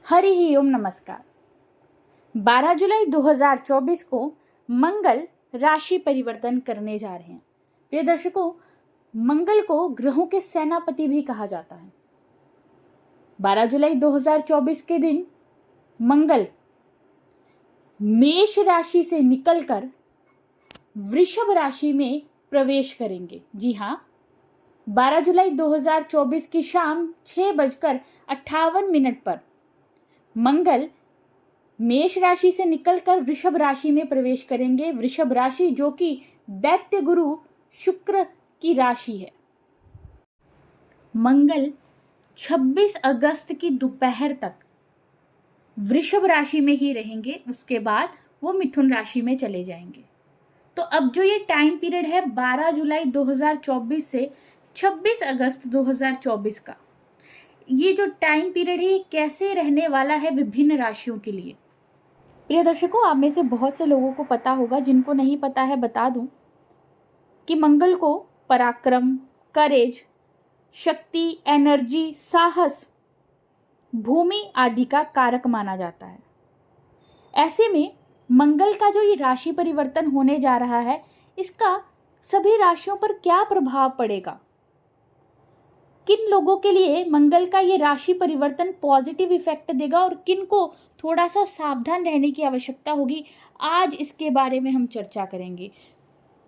हरि ही ओम नमस्कार। 12 जुलाई 2024 को मंगल राशि परिवर्तन करने जा रहे हैं। प्रिय दर्शकों, मंगल को ग्रहों के सेनापति भी कहा जाता है। 12 जुलाई 2024 के दिन मंगल मेष राशि से निकलकर वृषभ राशि में प्रवेश करेंगे। जी हाँ, 12 जुलाई 2024 की शाम 6:58 पर मंगल मेष राशि से निकलकर वृषभ राशि में प्रवेश करेंगे। वृषभ राशि जो कि दैत्य गुरु शुक्र की राशि है। मंगल 26 अगस्त की दोपहर तक वृषभ राशि में ही रहेंगे, उसके बाद वो मिथुन राशि में चले जाएंगे। तो अब जो ये टाइम पीरियड है 12 जुलाई 2024 से 26 अगस्त 2024 का, ये जो टाइम पीरियड है ये कैसे रहने वाला है विभिन्न राशियों के लिए। प्रिय दर्शकों, आप में से बहुत से लोगों को पता होगा, जिनको नहीं पता है बता दूं कि मंगल को पराक्रम, करेज, शक्ति, एनर्जी, साहस, भूमि आदि का कारक माना जाता है। ऐसे में मंगल का जो ये राशि परिवर्तन होने जा रहा है, इसका सभी राशियों पर क्या प्रभाव पड़ेगा, किन लोगों के लिए मंगल का ये राशि परिवर्तन पॉजिटिव इफेक्ट देगा और किन को थोड़ा सा सावधान रहने की आवश्यकता होगी, आज इसके बारे में हम चर्चा करेंगे।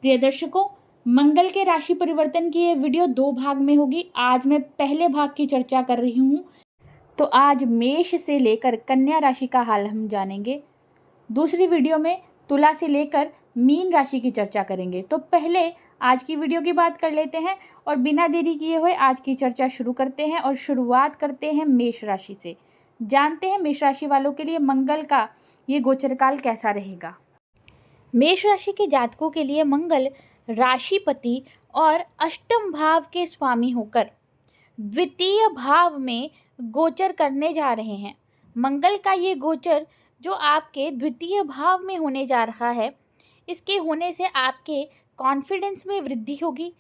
प्रिय दर्शकों, मंगल के राशि परिवर्तन की ये वीडियो 2 भाग में होगी। आज मैं पहले भाग की चर्चा कर रही हूँ। तो आज मेष से लेकर कन्या राशि का हाल हम जानेंगे। दूसरी वीडियो में तुला से लेकर मीन राशि की चर्चा करेंगे। तो पहले आज की वीडियो की बात कर लेते हैं और बिना देरी किए हुए आज की चर्चा शुरू करते हैं और शुरुआत करते हैं मेष राशि से। जानते हैं मेष राशि वालों के लिए मंगल का ये गोचरकाल कैसा रहेगा। मेष राशि के जातकों के लिए मंगल राशिपति और अष्टम भाव के स्वामी होकर द्वितीय भाव में गोचर करने जा रहे हैं। मंगल का ये गोचर जो आपके द्वितीय भाव में होने जा रहा है, इसके होने से आपके कॉन्फिडेंस में वृद्धि होगी।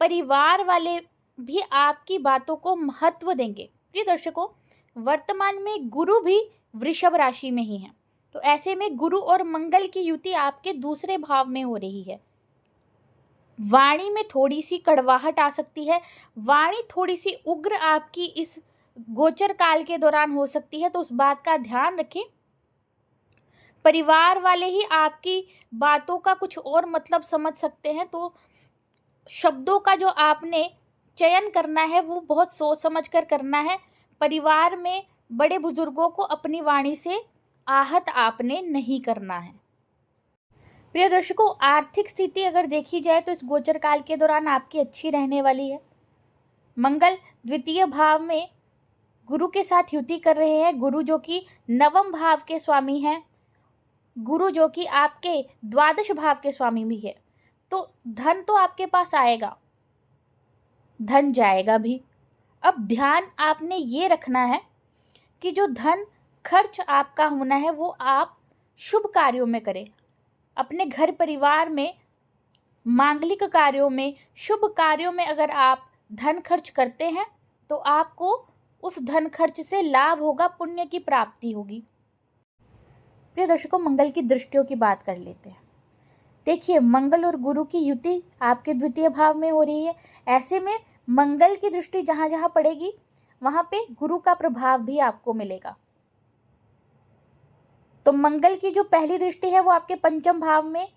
परिवार वाले भी आपकी बातों को महत्व देंगे। प्रिय दर्शकों, वर्तमान में गुरु भी वृषभ राशि में ही है, तो ऐसे में गुरु और मंगल की युति आपके दूसरे भाव में हो रही है। वाणी में थोड़ी सी कड़वाहट आ सकती है, वाणी थोड़ी सी उग्र आपकी इस गोचर काल के दौरान हो सकती है, तो उस बात का ध्यान रखें। परिवार वाले ही आपकी बातों का कुछ और मतलब समझ सकते हैं, तो शब्दों का जो आपने चयन करना है वो बहुत सोच समझ कर करना है। परिवार में बड़े बुजुर्गों को अपनी वाणी से आहत आपने नहीं करना है। प्रिय दर्शकों, आर्थिक स्थिति अगर देखी जाए तो इस गोचर काल के दौरान आपकी अच्छी रहने वाली है। मंगल द्वितीय भाव में गुरु के साथ युति कर रहे हैं। गुरु जो कि नवम भाव के स्वामी हैं, गुरु जो कि आपके द्वादश भाव के स्वामी भी है। तो धन तो आपके पास आएगा, धन जाएगा भी। अब ध्यान आपने ये रखना है कि जो धन खर्च आपका होना है वो आप शुभ कार्यों में करें। अपने घर परिवार में, मांगलिक कार्यों में, शुभ कार्यों में अगर आप धन खर्च करते हैं तो आपको उस धन खर्च से लाभ होगा, पुण्य की प्राप्ति होगी। प्रिय दर्शकों, मंगल की दृष्टियों की बात कर लेते हैं। देखिए, मंगल और गुरु की युति आपके द्वितीय भाव में हो रही है। ऐसे में मंगल की दृष्टि जहाँ जहाँ पड़ेगी वहाँ पे गुरु का प्रभाव भी आपको मिलेगा। तो मंगल की जो पहली दृष्टि है वो आपके पंचम भाव में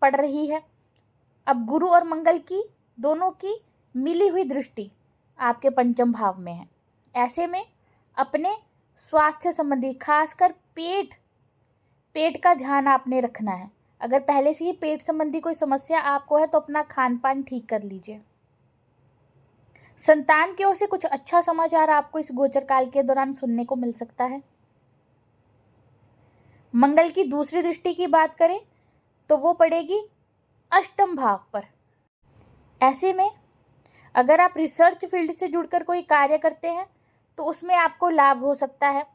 पड़ रही है। अब गुरु और मंगल की दोनों की मिली हुई दृष्टि आपके पंचम भाव में है। ऐसे में अपने स्वास्थ्य संबंधी, खासकर पेट का ध्यान आपने रखना है। अगर पहले से ही पेट संबंधी कोई समस्या आपको है तो अपना खान पान ठीक कर लीजिए। संतान की ओर से कुछ अच्छा समाचार आपको इस गोचर काल के दौरान सुनने को मिल सकता है। मंगल की दूसरी दृष्टि की बात करें तो वो पड़ेगी अष्टम भाव पर। ऐसे में अगर आप रिसर्च फील्ड से जुड़कर कोई कार्य करते हैं तो उसमें आपको लाभ हो सकता है।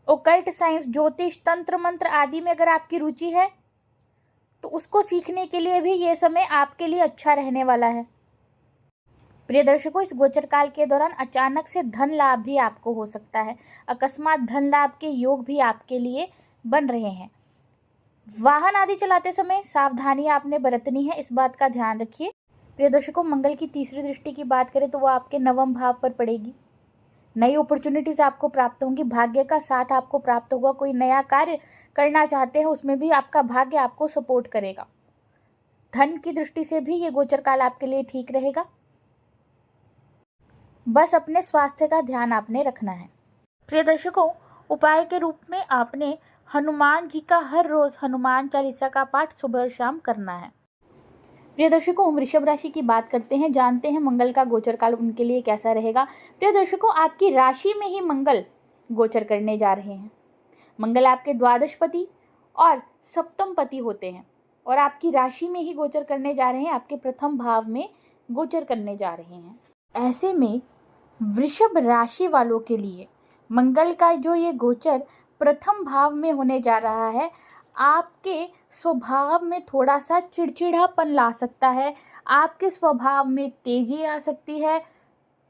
ओकल्ट साइंस, ज्योतिष, तंत्र मंत्र आदि में अगर आपकी रुचि है तो उसको सीखने के लिए भी ये समय आपके लिए अच्छा रहने वाला है। प्रिय दर्शकों, इस गोचर काल के दौरान अचानक से धन लाभ भी आपको हो सकता है। अकस्मात धन लाभ के योग भी आपके लिए बन रहे हैं। वाहन आदि चलाते समय सावधानी आपने बरतनी है, इस बात का ध्यान रखिए। प्रिय दर्शकों, मंगल की तीसरी दृष्टि की बात करें तो वो आपके नवम भाव पर पड़ेगी। नई अपॉर्चुनिटीज आपको प्राप्त होंगी, भाग्य का साथ आपको प्राप्त होगा। कोई नया कार्य करना चाहते हैं उसमें भी आपका भाग्य आपको सपोर्ट करेगा। धन की दृष्टि से भी ये गोचर काल आपके लिए ठीक रहेगा। बस अपने स्वास्थ्य का ध्यान आपने रखना है। प्रिय दर्शकों, उपाय के रूप में आपने हनुमान जी का हर रोज हनुमान चालीसा का पाठ सुबह और शाम करना है। प्रिय दर्शकों, वृषभ राशि की बात करते हैं, जानते हैं मंगल का गोचर काल उनके लिए कैसा रहेगा। प्रिय दर्शकों, आपकी राशि में ही मंगल गोचर करने जा रहे हैं। मंगल आपके द्वादशपति और सप्तम पति होते हैं और आपकी राशि में ही गोचर करने जा रहे हैं, आपके प्रथम भाव में गोचर करने जा रहे हैं। ऐसे में वृषभ राशि वालों के लिए मंगल का जो ये गोचर प्रथम भाव में होने जा रहा है, आपके स्वभाव में थोड़ा सा चिड़चिड़ापन ला सकता है, आपके स्वभाव में तेजी आ सकती है,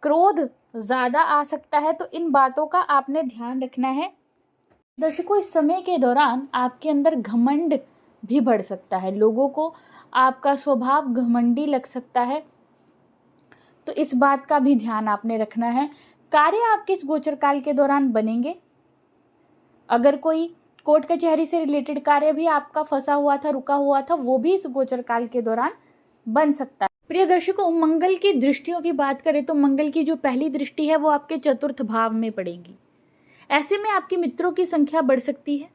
क्रोध ज़्यादा आ सकता है। तो इन बातों का आपने ध्यान रखना है। दर्शकों, इस समय के दौरान आपके अंदर घमंड भी बढ़ सकता है, लोगों को आपका स्वभाव घमंडी लग सकता है, तो इस बात का भी ध्यान आपने रखना है। कार्य आपके इस गोचर काल के दौरान बनेंगे। अगर कोई कोर्ट कचहरी से रिलेटेड कार्य भी आपका फंसा हुआ था, रुका हुआ था, वो भी इस गोचर काल के दौरान बन सकता है। प्रिय दर्शकों, मंगल की दृष्टियों की बात करें तो मंगल की जो पहली दृष्टि है वो आपके चतुर्थ भाव में पड़ेगी। ऐसे में आपके मित्रों की संख्या बढ़ सकती है।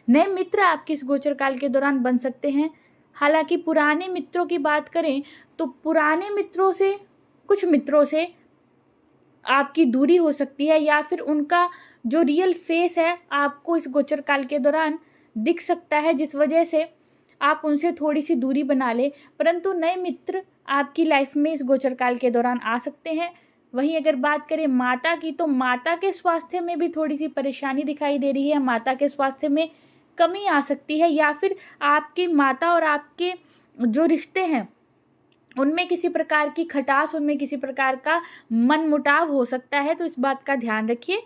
नए मित्र आपके इस गोचर काल के दौरान बन सकते हैं। हालांकि पुराने मित्रों की बात करें तो पुराने मित्रों से, कुछ मित्रों से आपकी दूरी हो सकती है, या फिर उनका जो रियल फेस है आपको इस गोचर काल के दौरान दिख सकता है, जिस वजह से आप उनसे थोड़ी सी दूरी बना लें। परंतु नए मित्र आपकी लाइफ में इस गोचर काल के दौरान आ सकते हैं। वहीं अगर बात करें माता की, तो माता के स्वास्थ्य में भी थोड़ी सी परेशानी दिखाई दे रही है। माता के स्वास्थ्य में कमी आ सकती है, या फिर आपकी माता और आपके जो रिश्ते हैं उनमें किसी प्रकार की खटास, उनमें किसी प्रकार का मनमुटाव हो सकता है, तो इस बात का ध्यान रखिए।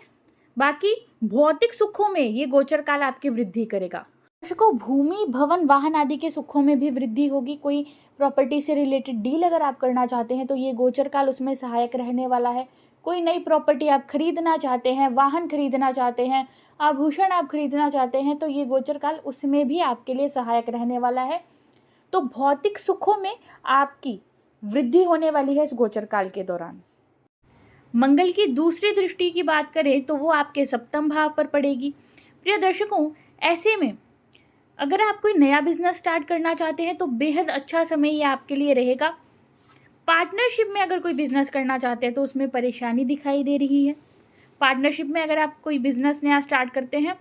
बाकी भौतिक सुखों में ये गोचर काल आपकी वृद्धि करेगा। दर्शकों, भूमि, भवन, वाहन आदि के सुखों में भी वृद्धि होगी। कोई प्रॉपर्टी से रिलेटेड डील अगर आप करना चाहते हैं तो ये गोचर काल उसमें सहायक रहने वाला है। कोई नई प्रॉपर्टी आप खरीदना चाहते हैं, वाहन खरीदना चाहते हैं, आभूषण आप खरीदना चाहते हैं, तो ये गोचर काल उसमें भी आपके लिए सहायक रहने वाला है। तो भौतिक सुखों में आपकी वृद्धि होने वाली है इस गोचर काल के दौरान। मंगल की दूसरी दृष्टि की बात करें तो वो आपके सप्तम भाव पर पड़ेगी। प्रिय दर्शकों, ऐसे में अगर आप कोई नया बिजनेस स्टार्ट करना चाहते हैं तो बेहद अच्छा समय ये आपके लिए रहेगा। पार्टनरशिप में अगर कोई बिजनेस करना चाहते हैं तो उसमें परेशानी दिखाई दे रही है। पार्टनरशिप में अगर आप कोई बिजनेस नया स्टार्ट करते हैं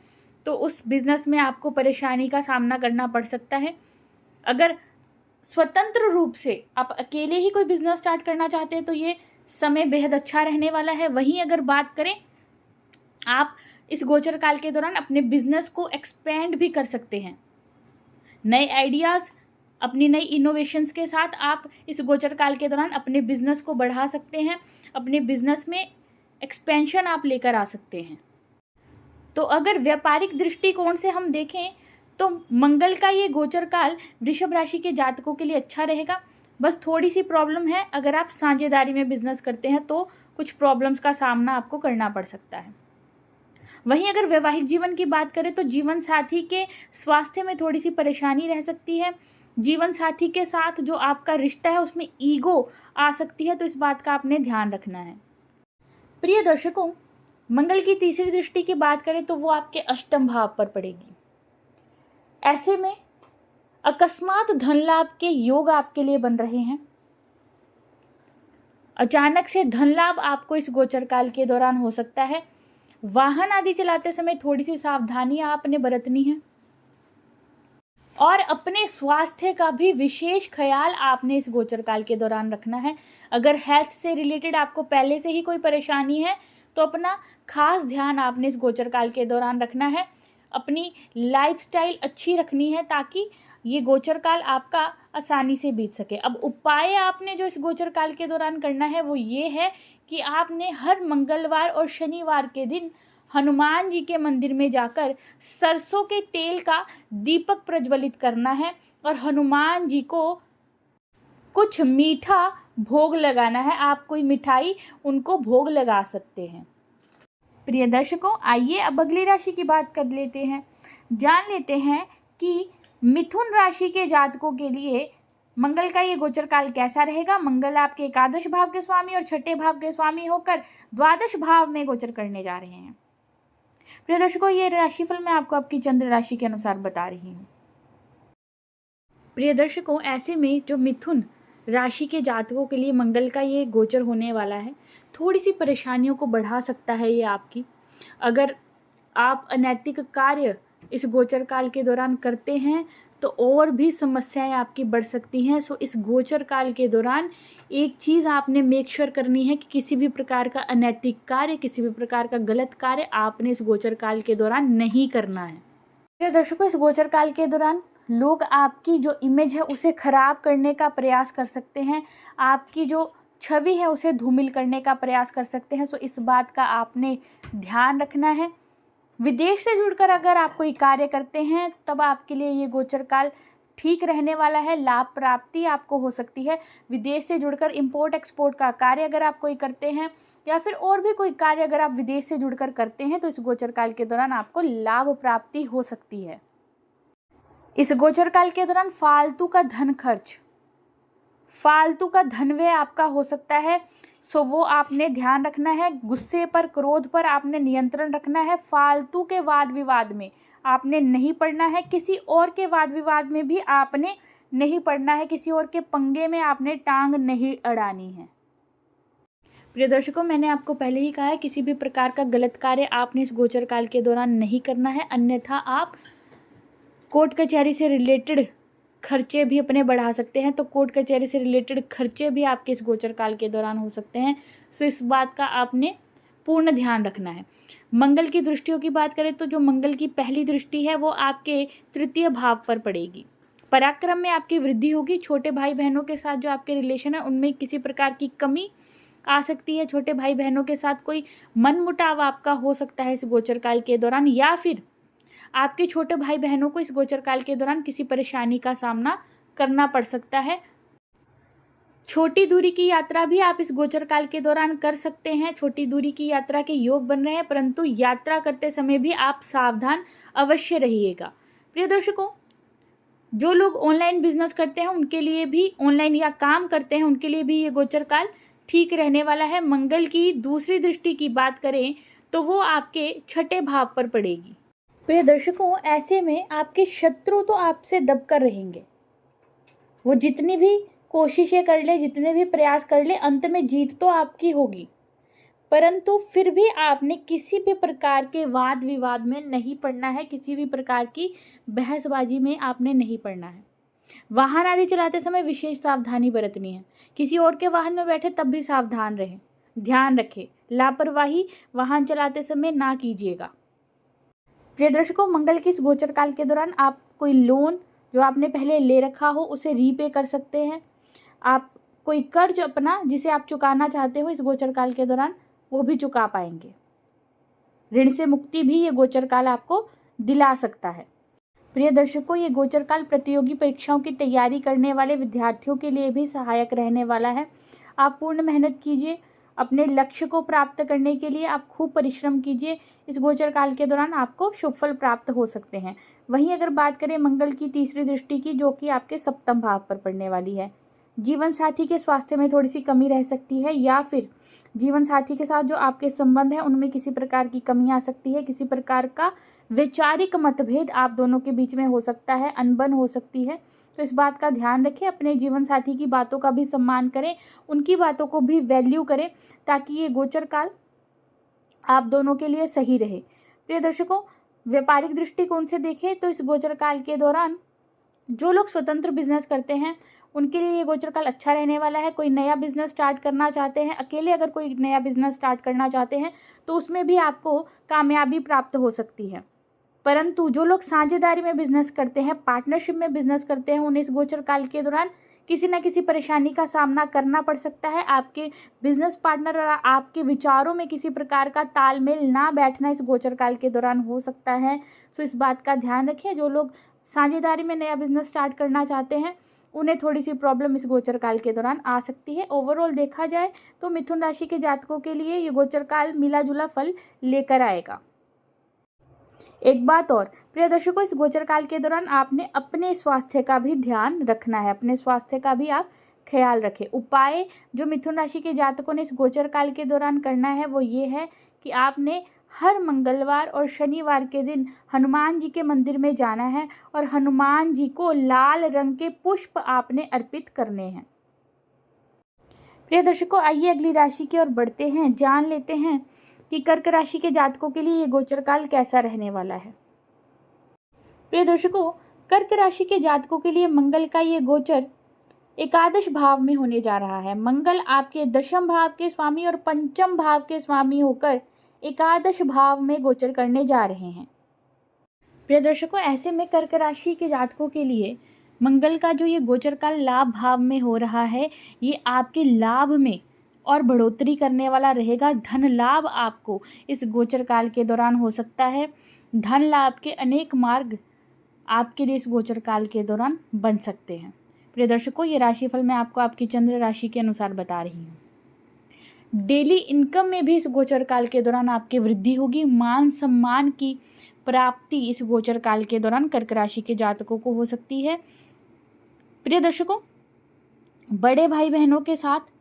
तो उस बिजनेस में आपको परेशानी का सामना करना पड़ सकता है। अगर स्वतंत्र रूप से आप अकेले ही कोई बिजनेस स्टार्ट करना चाहते हैं तो ये समय बेहद अच्छा रहने वाला है। वहीं अगर बात करें, आप इस गोचर काल के दौरान अपने बिजनेस को एक्सपेंड भी कर सकते हैं। नए आइडियाज़, अपनी नई इनोवेशंस के साथ आप इस गोचर काल के दौरान अपने बिजनेस को बढ़ा सकते हैं, अपने बिजनेस में एक्सपेंशन आप लेकर आ सकते हैं। तो अगर व्यापारिक दृष्टिकोण से हम देखें तो मंगल का ये गोचर काल वृषभ राशि के जातकों के लिए अच्छा रहेगा। बस थोड़ी सी प्रॉब्लम है, अगर आप साझेदारी में बिजनेस करते हैं तो कुछ प्रॉब्लम्स का सामना आपको करना पड़ सकता है। वहीं अगर वैवाहिक जीवन की बात करें तो जीवन साथी के स्वास्थ्य में थोड़ी सी परेशानी रह सकती है। जीवन साथी के साथ जो आपका रिश्ता है उसमें ईगो आ सकती है, तो इस बात का आपने ध्यान रखना है। प्रिय दर्शकों, मंगल की तीसरी दृष्टि की बात करें तो वो आपके अष्टम भाव पर पड़ेगी। ऐसे में अकस्मात धन लाभ के योग आपके लिए बन रहे हैं। अचानक से धन लाभ आपको इस गोचर काल के दौरान हो सकता है। वाहन आदि चलाते समय थोड़ी सी सावधानी आपने बरतनी है और अपने स्वास्थ्य का भी विशेष ख्याल आपने इस गोचर काल के दौरान रखना है। अगर हेल्थ से रिलेटेड आपको पहले से ही कोई परेशानी है तो अपना खास ध्यान आपने इस गोचर काल के दौरान रखना है। अपनी लाइफस्टाइल अच्छी रखनी है ताकि ये गोचर काल आपका आसानी से बीत सके। अब उपाय आपने जो इस गोचर काल के दौरान करना है वो ये है कि आपने हर मंगलवार और शनिवार के दिन हनुमान जी के मंदिर में जाकर सरसों के तेल का दीपक प्रज्वलित करना है और हनुमान जी को कुछ मीठा भोग लगाना है। आप कोई मिठाई उनको भोग लगा सकते हैं। प्रिय दर्शकों, आइए अब अगली राशि की बात कर लेते हैं। जान लेते हैं कि मिथुन राशि के जातकों के लिए मंगल का ये गोचर काल कैसा रहेगा। मंगल आपके एकादश भाव के स्वामी और छठे भाव के स्वामी होकर द्वादश भाव में गोचर करने जा रहे हैं। प्रिय दर्शकों, ये राशिफल मैं आपको आपकी चंद्र राशि के अनुसार बता रही हूँ। प्रिय दर्शकों, ऐसे में जो मिथुन राशि के जातकों के लिए मंगल का ये गोचर होने वाला है, थोड़ी सी परेशानियों को बढ़ा सकता है ये आपकी। अगर आप अनैतिक कार्य इस गोचर काल के दौरान करते हैं तो और भी समस्याएं आपकी बढ़ सकती हैं। सो इस गोचर काल के दौरान एक चीज़ आपने मेक श्योर करनी है कि किसी भी प्रकार का अनैतिक कार्य, किसी भी प्रकार का गलत कार्य आपने इस गोचर काल के दौरान नहीं करना है। मेरे दर्शकों, इस गोचर काल के दौरान लोग आपकी जो इमेज है उसे खराब करने का प्रयास कर सकते हैं, आपकी जो छवि है उसे धूमिल करने का प्रयास कर सकते हैं। सो इस बात का आपने ध्यान रखना है। विदेश से जुड़कर अगर आप कोई कार्य करते हैं तब आपके लिए ये गोचर काल ठीक रहने वाला है। लाभ प्राप्ति आपको हो सकती है। विदेश से जुड़कर इंपोर्ट एक्सपोर्ट का कार्य अगर आप कोई करते हैं या फिर और भी कोई कार्य अगर आप विदेश से जुड़कर करते हैं तो इस गोचर काल के दौरान आपको लाभ प्राप्ति हो सकती है। इस गोचर काल के दौरान फालतू का धन खर्च, फालतू का धन व्यय आपका हो सकता है। सो वो आपने ध्यान रखना है। गुस्से पर, क्रोध पर आपने नियंत्रण रखना है। फालतू के वाद विवाद में आपने नहीं पड़ना है। किसी और के वाद विवाद में भी आपने नहीं पड़ना है। किसी और के पंगे में आपने टांग नहीं अड़ानी है। प्रिय दर्शकों, मैंने आपको पहले ही कहा है किसी भी प्रकार का गलत कार्य आपने इस गोचर काल के दौरान नहीं करना है, अन्यथा आप कोर्ट कचहरी से रिलेटेड खर्चे भी अपने बढ़ा सकते हैं। तो कोर्ट कचहरी से रिलेटेड खर्चे भी आपके इस गोचर काल के दौरान हो सकते हैं। सो इस बात का आपने पूर्ण ध्यान रखना है। मंगल की दृष्टियों की बात करें तो जो मंगल की पहली दृष्टि है वो आपके तृतीय भाव पर पड़ेगी। पराक्रम में आपकी वृद्धि होगी। छोटे भाई बहनों के साथ जो आपके रिलेशन है उनमें किसी प्रकार की कमी आ सकती है। छोटे भाई बहनों के साथ कोई मनमुटाव आपका हो सकता है इस गोचर काल के दौरान, या फिर आपके छोटे भाई बहनों को इस गोचर काल के दौरान किसी परेशानी का सामना करना पड़ सकता है। छोटी दूरी की यात्रा भी आप इस गोचर काल के दौरान कर सकते हैं। छोटी दूरी की यात्रा के योग बन रहे हैं, परंतु यात्रा करते समय भी आप सावधान अवश्य रहिएगा। प्रिय दर्शकों, जो लोग ऑनलाइन बिजनेस करते हैं उनके लिए भी, ऑनलाइन या काम करते हैं उनके लिए भी ये गोचर काल ठीक रहने वाला है। मंगल की दूसरी दृष्टि की बात करें तो वो आपके छठे भाव पर पड़ेगी। प्रिय दर्शकों, ऐसे में आपके शत्रु तो आपसे दबकर रहेंगे। वो जितनी भी कोशिशें कर ले, जितने भी प्रयास कर ले, अंत में जीत तो आपकी होगी, परंतु फिर भी आपने किसी भी प्रकार के वाद विवाद में नहीं पड़ना है। किसी भी प्रकार की बहसबाजी में आपने नहीं पड़ना है। वाहन आदि चलाते समय विशेष सावधानी बरतनी है। किसी और के वाहन में बैठे तब भी सावधान रहें, ध्यान रखें। लापरवाही वाहन चलाते समय ना कीजिएगा। प्रिय दर्शकों, मंगल की इस गोचर काल के दौरान आप कोई लोन जो आपने पहले ले रखा हो उसे रीपे कर सकते हैं। आप कोई कर्ज अपना जिसे आप चुकाना चाहते हो इस गोचर काल के दौरान वो भी चुका पाएंगे। ऋण से मुक्ति भी ये गोचर काल आपको दिला सकता है। प्रिय दर्शकों, ये गोचर काल प्रतियोगी परीक्षाओं की तैयारी करने वाले विद्यार्थियों के लिए भी सहायक रहने वाला है। आप पूर्ण मेहनत कीजिए। अपने लक्ष्य को प्राप्त करने के लिए आप खूब परिश्रम कीजिए। इस गोचर काल के दौरान आपको शुभ फल प्राप्त हो सकते हैं। वहीं अगर बात करें मंगल की तीसरी दृष्टि की, जो कि आपके सप्तम भाव पर पड़ने वाली है, जीवन साथी के स्वास्थ्य में थोड़ी सी कमी रह सकती है, या फिर जीवन साथी के साथ जो आपके संबंध है उनमें किसी प्रकार की कमी आ सकती है। किसी प्रकार का वैचारिक मतभेद आप दोनों के बीच में हो सकता है, अनबन हो सकती है। तो इस बात का ध्यान रखें। अपने जीवन साथी की बातों का भी सम्मान करें, उनकी बातों को भी वैल्यू करें, ताकि ये गोचर काल आप दोनों के लिए सही रहे। प्रिय दर्शकों, व्यापारिक दृष्टिकोण से देखें तो इस गोचर काल के दौरान जो लोग स्वतंत्र बिजनेस करते हैं उनके लिए ये गोचर काल अच्छा रहने वाला है। कोई नया बिजनेस स्टार्ट करना चाहते हैं, अकेले अगर कोई नया बिजनेस स्टार्ट करना चाहते हैं तो उसमें भी आपको कामयाबी प्राप्त हो सकती है। परंतु जो लोग साझेदारी में बिजनेस करते हैं, पार्टनरशिप में बिजनेस करते हैं, उन्हें इस गोचर काल के दौरान किसी न किसी परेशानी का सामना करना पड़ सकता है। आपके बिजनेस पार्टनर और आपके विचारों में किसी प्रकार का तालमेल ना बैठना इस गोचर काल के दौरान हो सकता है। सो इस बात का ध्यान रखें। जो लोग साझेदारी में नया बिजनेस स्टार्ट करना चाहते हैं, उन्हें थोड़ी सी प्रॉब्लम इस गोचर काल के दौरान आ सकती है। ओवरऑल देखा जाए तो मिथुन राशि के जातकों के लिए ये गोचर काल मिला जुला फल लेकर आएगा। एक बात और प्रिय दर्शकों, इस गोचर काल के दौरान आपने अपने स्वास्थ्य का भी ध्यान रखना है। अपने स्वास्थ्य का भी आप ख्याल रखें। उपाय जो मिथुन राशि के जातकों ने इस गोचर काल के दौरान करना है वो ये है कि आपने हर मंगलवार और शनिवार के दिन हनुमान जी के मंदिर में जाना है और हनुमान जी को लाल रंग के पुष्प आपने अर्पित करने हैं। प्रिय दर्शकों, आइए अगली राशि की ओर बढ़ते हैं, जान लेते हैं कि कर्क राशि के जातकों के लिए ये गोचर काल कैसा रहने वाला है। प्रिय दर्शकों, कर्क राशि के जातकों के लिए मंगल का ये गोचर एकादश भाव में होने जा रहा है। मंगल आपके दशम भाव के स्वामी और पंचम भाव के स्वामी होकर एकादश भाव में गोचर करने जा रहे हैं। प्रिय दर्शकों, ऐसे में कर्क राशि के जातकों के लिए मंगल का जो ये गोचर काल लाभ भाव में हो रहा है, ये आपके लाभ में और बढ़ोतरी करने वाला रहेगा। धन लाभ आपको इस गोचर काल के दौरान हो सकता है। धन लाभ के अनेक मार्ग आपके लिए इस गोचर काल के दौरान बन सकते हैं। प्रिय दर्शकों, ये राशिफल मैं आपको आपकी चंद्र राशि के अनुसार बता रही हूँ। डेली इनकम में भी इस गोचर काल के दौरान आपकी वृद्धि होगी। मान सम्मान की प्राप्ति इस गोचर काल के दौरान कर्क राशि के जातकों को हो सकती है। प्रिय दर्शकों, बड़े भाई बहनों के साथ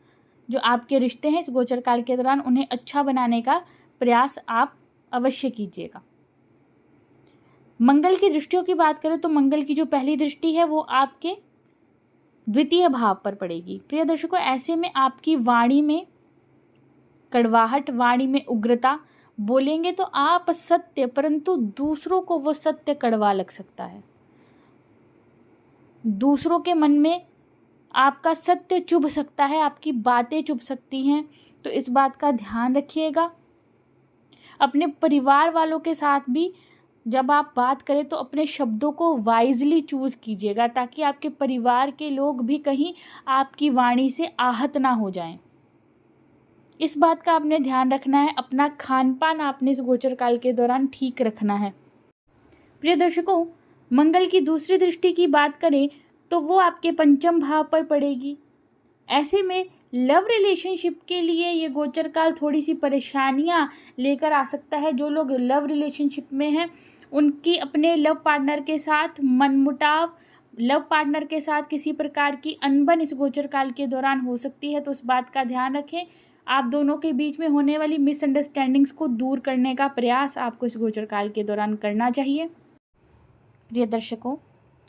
जो आपके रिश्ते हैं इस गोचर काल के दौरान उन्हें अच्छा बनाने का प्रयास आप अवश्य कीजिएगा। मंगल की दृष्टियों की बात करें तो मंगल की जो पहली दृष्टि है वो आपके द्वितीय भाव पर पड़ेगी। प्रिय दर्शकों, ऐसे में आपकी वाणी में कड़वाहट, वाणी में उग्रता, बोलेंगे तो आप सत्य परंतु दूसरों को वो सत्य कड़वा लग सकता है। दूसरों के मन में आपका सत्य चुभ सकता है, आपकी बातें चुभ सकती हैं, तो इस बात का ध्यान रखिएगा। अपने परिवार वालों के साथ भी जब आप बात करें तो अपने शब्दों को वाइजली चूज कीजिएगा ताकि आपके परिवार के लोग भी कहीं आपकी वाणी से आहत ना हो जाएं। इस बात का आपने ध्यान रखना है। अपना खान पान आपने इस गोचर काल के दौरान ठीक रखना है। प्रिय दर्शकों, मंगल की दूसरी दृष्टि की बात करें तो वो आपके पंचम भाव पर पड़ेगी। ऐसे में लव रिलेशनशिप के लिए ये गोचर काल थोड़ी सी परेशानियां लेकर आ सकता है। जो लोग लव रिलेशनशिप में हैं उनकी अपने लव पार्टनर के साथ मनमुटाव, लव पार्टनर के साथ किसी प्रकार की अनबन इस गोचर काल के दौरान हो सकती है। तो इस बात का ध्यान रखें। आप दोनों के बीच में होने वाली मिसअंडरस्टैंडिंग्स को दूर करने का प्रयास आपको इस गोचर काल के दौरान करना चाहिए। प्रिय दर्शकों,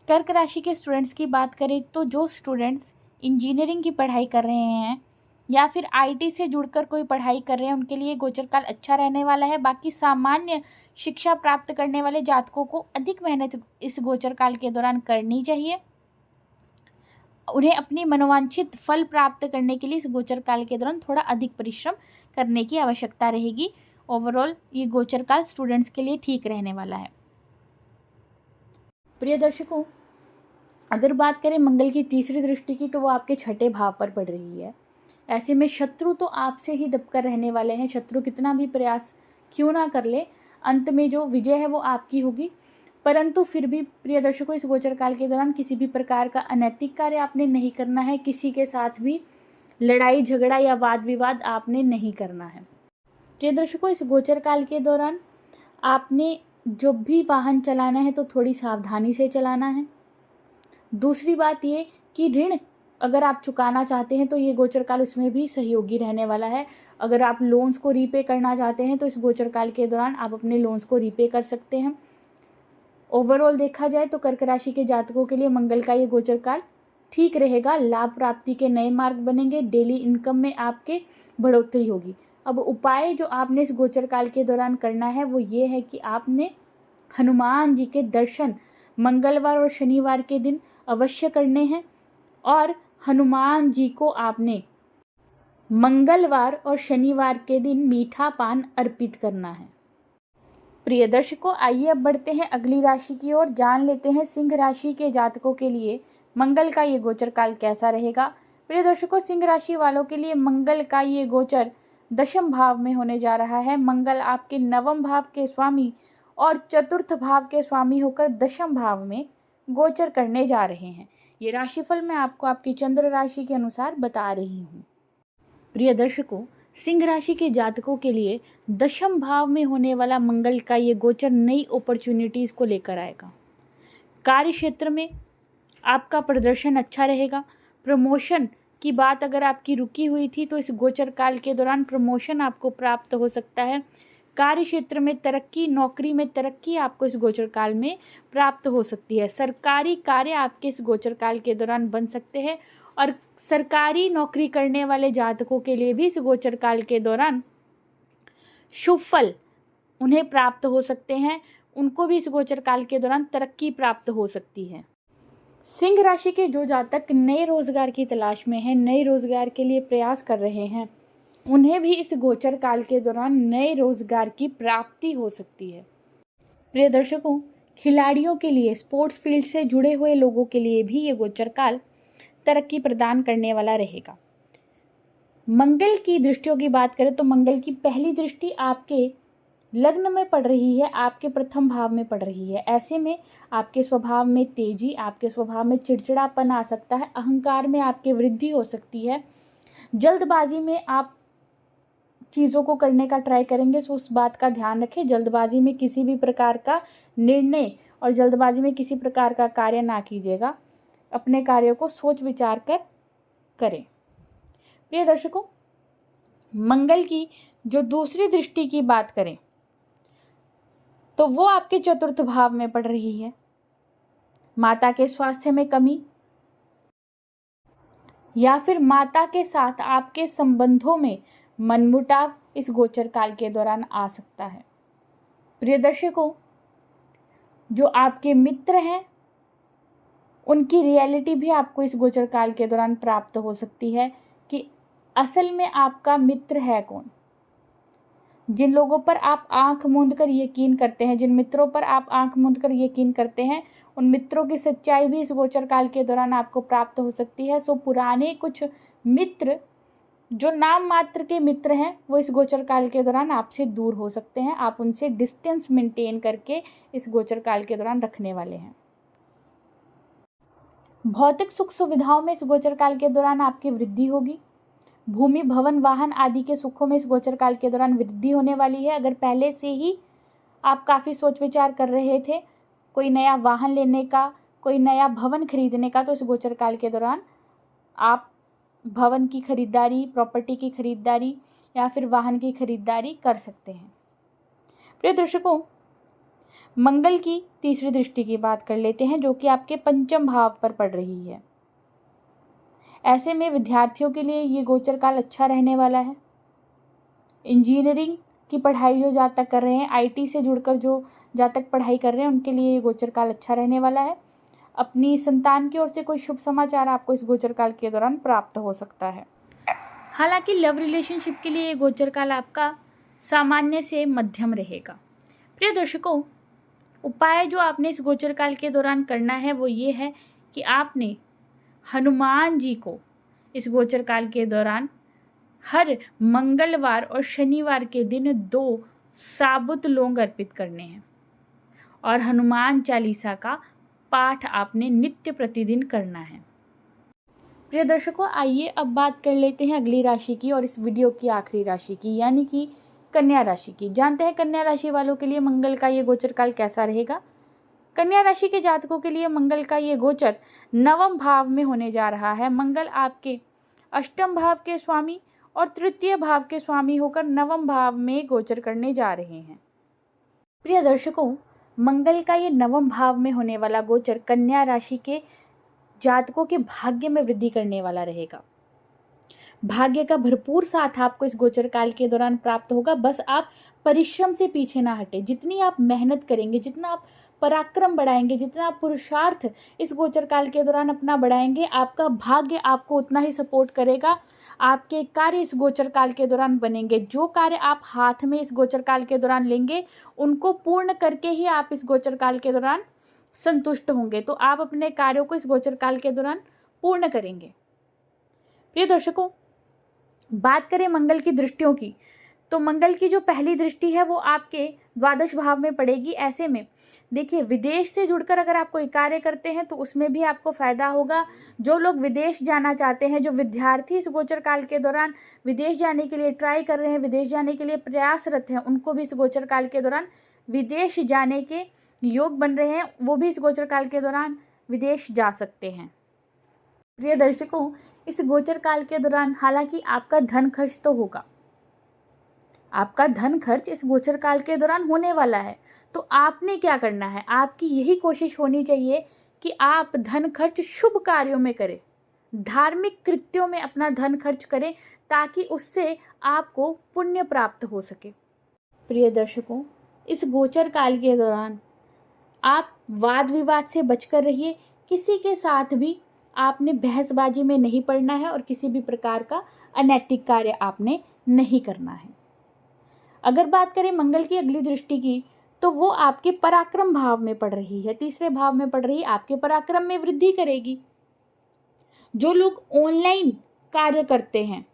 कर्क राशि के स्टूडेंट्स की बात करें तो जो स्टूडेंट्स इंजीनियरिंग की पढ़ाई कर रहे हैं या फिर आईटी से जुड़कर कोई पढ़ाई कर रहे हैं उनके लिए गोचर काल अच्छा रहने वाला है। बाकी सामान्य शिक्षा प्राप्त करने वाले जातकों को अधिक मेहनत इस गोचर काल के दौरान करनी चाहिए। उन्हें अपनी मनोवांछित फल प्राप्त करने के लिए इस गोचर काल के दौरान थोड़ा अधिक परिश्रम करने की आवश्यकता रहेगी। ओवरऑल ये गोचर काल स्टूडेंट्स के लिए ठीक रहने वाला है। प्रिय दर्शकों, अगर बात करें मंगल की तीसरी दृष्टि की तो वो आपके छठे भाव पर पड़ रही है। ऐसे में शत्रु तो आपसे ही दबकर रहने वाले हैं। शत्रु कितना भी प्रयास क्यों ना कर ले, अंत में जो विजय है वो आपकी होगी। परंतु फिर भी प्रिय दर्शकों, इस गोचर काल के दौरान किसी भी प्रकार का अनैतिक कार्य आपने नहीं करना है। किसी के साथ भी लड़ाई झगड़ा या वाद विवाद आपने नहीं करना है। प्रिय दर्शकों, इस गोचर काल के दौरान आपने जब भी वाहन चलाना है तो थोड़ी सावधानी से चलाना है। दूसरी बात ये कि ऋण अगर आप चुकाना चाहते हैं तो ये गोचर काल उसमें भी सहयोगी रहने वाला है। अगर आप लोन्स को रीपे करना चाहते हैं तो इस गोचर काल के दौरान आप अपने लोन्स को रीपे कर सकते हैं। ओवरऑल देखा जाए तो कर्क राशि के जातकों के लिए मंगल का ये गोचर काल ठीक रहेगा। लाभ प्राप्ति के नए मार्ग बनेंगे। डेली इनकम में आपके बढ़ोतरी होगी। अब उपाय जो आपने इस गोचर काल के दौरान करना है वो ये है कि आपने हनुमान जी के दर्शन मंगलवार और शनिवार के दिन अवश्य करने हैं और हनुमान जी को आपने मंगलवार और शनिवार के दिन मीठा पान अर्पित करना है। प्रिय दर्शकों, आइए अब बढ़ते हैं अगली राशि की ओर, जान लेते हैं सिंह राशि के जातकों के लिए मंगल का ये गोचर काल कैसा रहेगा। प्रिय दर्शकों, सिंह राशि वालों के लिए मंगल का ये गोचर दशम भाव में होने जा रहा है। मंगल आपके नवम भाव के स्वामी और चतुर्थ भाव के स्वामी होकर दशम भाव में गोचर करने जा रहे हैं। ये राशिफल मैं आपको आपकी चंद्र राशि के अनुसार बता रही हूँ। प्रिय दर्शकों, सिंह राशि के जातकों के लिए दशम भाव में होने वाला मंगल का ये गोचर नई अपॉर्चुनिटीज़ को लेकर आएगा। कार्य क्षेत्र में आपका प्रदर्शन अच्छा रहेगा। प्रमोशन की बात अगर आपकी रुकी हुई थी तो इस गोचर काल के दौरान प्रमोशन आपको प्राप्त हो सकता है। कार्य क्षेत्र में तरक्की, नौकरी में तरक्की आपको इस गोचर काल में प्राप्त हो सकती है। सरकारी कार्य आपके इस गोचर काल के दौरान बन सकते हैं और सरकारी नौकरी करने वाले जातकों के लिए भी इस गोचर काल के दौरान शुभ फल उन्हें प्राप्त हो सकते हैं। उनको भी इस गोचर काल के दौरान तरक्की प्राप्त हो सकती है। सिंह राशि के जो जातक नए रोजगार की तलाश में हैं, नए रोजगार के लिए प्रयास कर रहे हैं, उन्हें भी इस गोचर काल के दौरान नए रोजगार की प्राप्ति हो सकती है। प्रिय दर्शकों, खिलाड़ियों के लिए, स्पोर्ट्स फील्ड से जुड़े हुए लोगों के लिए भी ये गोचर काल तरक्की प्रदान करने वाला रहेगा। मंगल की दृष्टियों की बात करें तो मंगल की पहली दृष्टि आपके लग्न में पड़ रही है, आपके प्रथम भाव में पड़ रही है। ऐसे में आपके स्वभाव में तेजी, आपके स्वभाव में चिड़चिड़ापन आ सकता है, अहंकार में आपके वृद्धि हो सकती है। जल्दबाजी में आप चीज़ों को करने का ट्राई करेंगे तो उस बात का ध्यान रखें। जल्दबाजी में किसी भी प्रकार का निर्णय और जल्दबाजी में किसी प्रकार का कार्य ना कीजिएगा। अपने कार्यों को सोच विचार कर करें। प्रिय दर्शकों, मंगल की जो दूसरी दृष्टि की बात करें तो वो आपके चतुर्थ भाव में पड़ रही है। माता के स्वास्थ्य में कमी या फिर माता के साथ आपके संबंधों में मनमुटाव इस गोचर काल के दौरान आ सकता है। प्रिय दर्शकों, जो आपके मित्र हैं उनकी रियलिटी भी आपको इस गोचर काल के दौरान प्राप्त हो सकती है कि असल में आपका मित्र है कौन। जिन लोगों पर आप आंख मूंद कर यकीन करते हैं, जिन मित्रों पर आप आंख मूंद कर यकीन करते हैं, उन मित्रों की सच्चाई भी इस गोचर काल के दौरान आपको प्राप्त हो सकती है। सो पुराने कुछ मित्र जो नाम मात्र के मित्र हैं वो इस गोचर काल के दौरान आपसे दूर हो सकते हैं। आप उनसे डिस्टेंस मेंटेन करके इस गोचर काल के दौरान रखने वाले हैं। भौतिक सुख सुविधाओं में इस गोचर काल के दौरान आपकी वृद्धि होगी। भूमि, भवन, वाहन आदि के सुखों में इस गोचर काल के दौरान वृद्धि होने वाली है। अगर पहले से ही आप काफ़ी सोच विचार कर रहे थे कोई नया वाहन लेने का, कोई नया भवन खरीदने का, तो इस गोचर काल के दौरान आप भवन की खरीदारी, प्रॉपर्टी की खरीदारी या फिर वाहन की खरीदारी कर सकते हैं। प्रिय दर्शकों, मंगल की तीसरी दृष्टि की बात कर लेते हैं जो कि आपके पंचम भाव पर पड़ रही है। ऐसे में विद्यार्थियों के लिए ये गोचर काल अच्छा रहने वाला है। इंजीनियरिंग की पढ़ाई जो जातक कर रहे हैं, आईटी से जुड़कर जो जातक पढ़ाई कर रहे हैं, उनके लिए ये गोचर काल अच्छा रहने वाला है। अपनी संतान की ओर से कोई शुभ समाचार आपको इस गोचर काल के दौरान प्राप्त हो सकता है। हालांकि लव रिलेशनशिप के लिए ये गोचर काल आपका सामान्य से मध्यम रहेगा। प्रिय दर्शकों, उपाय जो आपने इस गोचर काल के दौरान करना है वो ये है कि आपने हनुमान जी को इस गोचर काल के दौरान हर मंगलवार और शनिवार के दिन 2 साबुत लौंग अर्पित करने हैं और हनुमान चालीसा का पाठ आपने नित्य प्रतिदिन करना है। प्रिय दर्शकों, आइए अब बात कर लेते हैं अगली राशि की और इस वीडियो की आखिरी राशि की, यानी कि कन्या राशि की। जानते हैं कन्या राशि वालों के लिए मंगल का ये गोचर काल कैसा रहेगा। कन्या राशि के जातकों के लिए मंगल का ये गोचर नवम भाव में होने जा रहा है। मंगल आपके अष्टम भाव के स्वामी और तृतीय भाव के स्वामी होकर नवम भाव में गोचर करने जा रहे हैं। प्रिय दर्शकों, मंगल का ये नवम भाव में होने वाला गोचर कन्या राशि के जातकों के भाग्य में वृद्धि करने वाला रहेगा। भाग्य का भरपूर साथ आपको इस गोचर काल के दौरान प्राप्त होगा। बस आप परिश्रम से पीछे ना हटे। जितनी आप मेहनत करेंगे, जितना आप पराक्रम बढ़ाएंगे, जितना आप पुरुषार्थ इस गोचर काल के दौरान अपना बढ़ाएंगे, आपका भाग्य आपको उतना ही सपोर्ट करेगा। आपके कार्य इस गोचर काल के दौरान बनेंगे। जो कार्य आप हाथ में इस गोचर काल के दौरान लेंगे, उनको पूर्ण करके ही आप इस गोचर काल के दौरान संतुष्ट होंगे। तो आप अपने कार्यों को इस गोचर काल के दौरान पूर्ण करेंगे। प्रिय दर्शकों, बात करें मंगल की दृष्टियों की, तो मंगल की जो पहली दृष्टि है वो आपके द्वादश भाव में पड़ेगी। ऐसे में देखिए, विदेश से जुड़कर अगर आप कोई कार्य करते हैं तो उसमें भी आपको फायदा होगा। जो लोग विदेश जाना चाहते हैं, जो विद्यार्थी इस गोचर काल के दौरान विदेश जाने के लिए ट्राई कर रहे हैं, विदेश जाने के लिए प्रयासरत हैं, उनको भी इस गोचर काल के दौरान विदेश जाने के योग बन रहे हैं। वो भी इस गोचर काल के दौरान विदेश जा सकते हैं। प्रिय दर्शकों, इस गोचर काल के दौरान हालांकि आपका धन खर्च तो होगा, आपका धन खर्च इस गोचर काल के दौरान होने वाला है। तो आपने क्या करना है, आपकी यही कोशिश होनी चाहिए कि आप धन खर्च शुभ कार्यों में करें, धार्मिक कृत्यों में अपना धन खर्च करें, ताकि उससे आपको पुण्य प्राप्त हो सके। प्रिय दर्शकों, इस गोचर काल के दौरान आप वाद विवाद से बचकर रहिए। किसी के साथ भी आपने बहसबाजी में नहीं पड़ना है और किसी भी प्रकार का अनैतिक कार्य आपने नहीं करना है। अगर बात करें मंगल की अगली दृष्टि की, तो वो आपके पराक्रम भाव में पड़ रही है, तीसरे भाव में पड़ रही है, आपके पराक्रम में वृद्धि करेगी। जो लोग ऑनलाइन कार्य करते हैं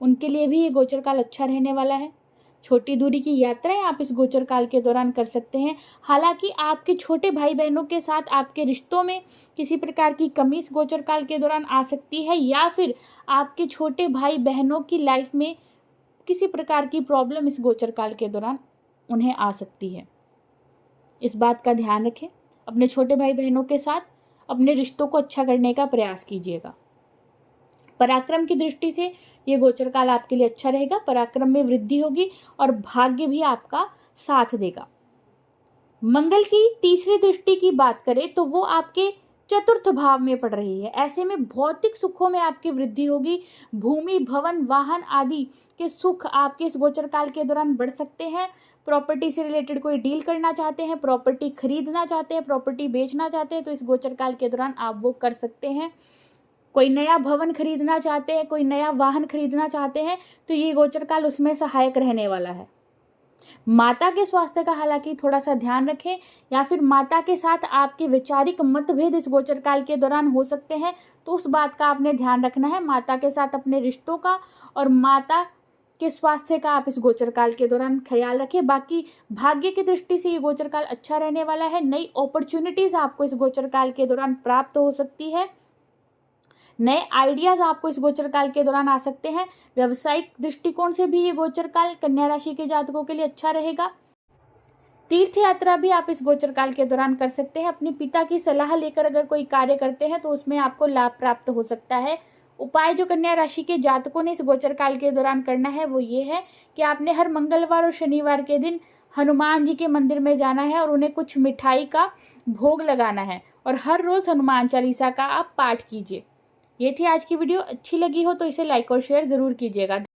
उनके लिए भी ये गोचर काल अच्छा रहने वाला है। छोटी दूरी की यात्राएं आप इस गोचर काल के दौरान कर सकते हैं। हालांकि आपके छोटे भाई बहनों के साथ आपके रिश्तों में किसी प्रकार की कमी इस गोचर काल के दौरान आ सकती है, या फिर आपके छोटे भाई बहनों की लाइफ में किसी प्रकार की प्रॉब्लम इस गोचर काल के दौरान उन्हें आ सकती है। इस बात का ध्यान रखें। अपने छोटे भाई बहनों के साथ अपने रिश्तों को अच्छा करने का प्रयास कीजिएगा। पराक्रम की दृष्टि से ये गोचर काल आपके लिए अच्छा रहेगा। पराक्रम में वृद्धि होगी और भाग्य भी आपका साथ देगा। मंगल की तीसरी दृष्टि की बात करें तो वो आपके चतुर्थ भाव में पड़ रही है। ऐसे में भौतिक सुखों में आपकी वृद्धि होगी। भूमि, भवन, वाहन आदि के सुख आपके इस गोचर काल के दौरान बढ़ सकते हैं। प्रॉपर्टी से रिलेटेड कोई डील करना चाहते हैं, प्रॉपर्टी खरीदना चाहते हैं, प्रॉपर्टी बेचना चाहते हैं, तो इस गोचर काल के दौरान आप वो कर सकते हैं। कोई नया भवन खरीदना चाहते हैं, कोई नया वाहन खरीदना चाहते हैं, तो ये गोचर काल उसमें सहायक रहने वाला है। माता के स्वास्थ्य का हालांकि थोड़ा सा ध्यान रखें, या फिर माता के साथ आपके वैचारिक मतभेद इस गोचर काल के दौरान हो सकते हैं, तो उस बात का आपने ध्यान रखना है। माता के साथ अपने रिश्तों का और माता के स्वास्थ्य का आप इस गोचर काल के दौरान ख्याल रखें। बाकी भाग्य की दृष्टि से ये गोचर काल अच्छा रहने वाला है। नई अपॉर्चुनिटीज आपको इस गोचर काल के दौरान प्राप्त हो सकती है। नए आइडियाज आपको इस गोचर काल के दौरान आ सकते हैं। व्यावसायिक दृष्टिकोण से भी ये गोचर काल कन्या राशि के जातकों के लिए अच्छा रहेगा। तीर्थ यात्रा भी आप इस गोचर काल के दौरान कर सकते हैं। अपने पिता की सलाह लेकर अगर कोई कार्य करते हैं तो उसमें आपको लाभ प्राप्त हो सकता है। उपाय जो कन्या राशि के जातकों ने इस गोचर काल के दौरान करना है वो ये है कि आपने हर मंगलवार और शनिवार के दिन हनुमान जी के मंदिर में जाना है और उन्हें कुछ मिठाई का भोग लगाना है, और हर रोज हनुमान चालीसा का आप पाठ कीजिए। ये थी आज की वीडियो। अच्छी लगी हो तो इसे लाइक और शेयर जरूर कीजिएगा।